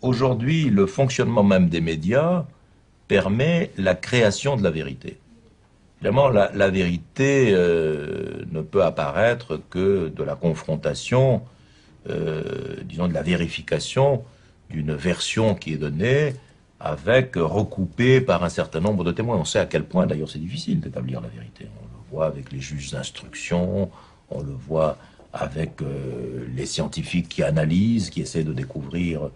aujourd'hui, le fonctionnement même des médias permet la création de la vérité. Évidemment, la vérité ne peut apparaître que de la confrontation, disons de la vérification d'une version qui est donnée avec recoupée par un certain nombre de témoins. On sait à quel point, d'ailleurs, c'est difficile d'établir la vérité. On le voit avec les juges d'instruction, on le voit avec les scientifiques qui analysent, qui essaient de découvrir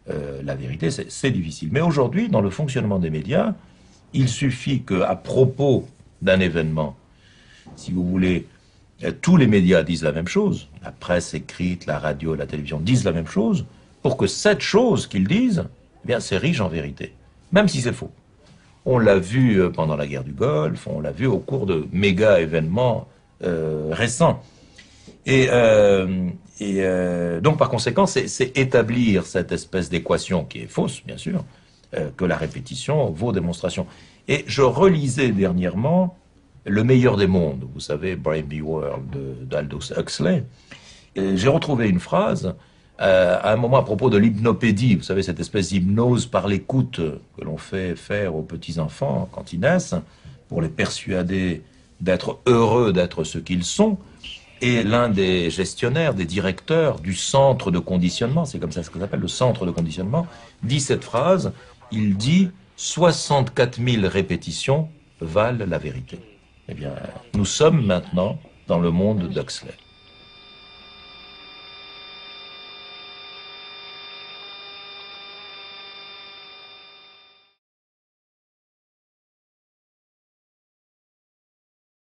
la vérité. C'est difficile. Mais aujourd'hui, dans le fonctionnement des médias, il suffit qu'à propos d'un événement, si vous voulez, tous les médias disent la même chose, la presse écrite, la radio, la télévision disent la même chose, pour que cette chose qu'ils disent, eh bien, c'est riche en vérité, même si c'est faux. On l'a vu pendant la guerre du Golfe, on l'a vu au cours de méga événements récents. Donc, par conséquent, c'est établir cette espèce d'équation qui est fausse, bien sûr, que la répétition vaut démonstration. Et je relisais dernièrement Le meilleur des mondes, vous savez, Brave New World d'Aldous Huxley. J'ai retrouvé une phrase à un moment à propos de l'hypnopédie, vous savez, cette espèce d'hypnose par l'écoute que l'on fait faire aux petits-enfants quand ils naissent, pour les persuader d'être heureux d'être ce qu'ils sont. Et l'un des gestionnaires, des directeurs du centre de conditionnement, c'est comme ça ce qu'on appelle le centre de conditionnement, dit cette phrase, il dit « 64 000 répétitions valent la vérité ». Eh bien, nous sommes maintenant dans le monde d'Huxley.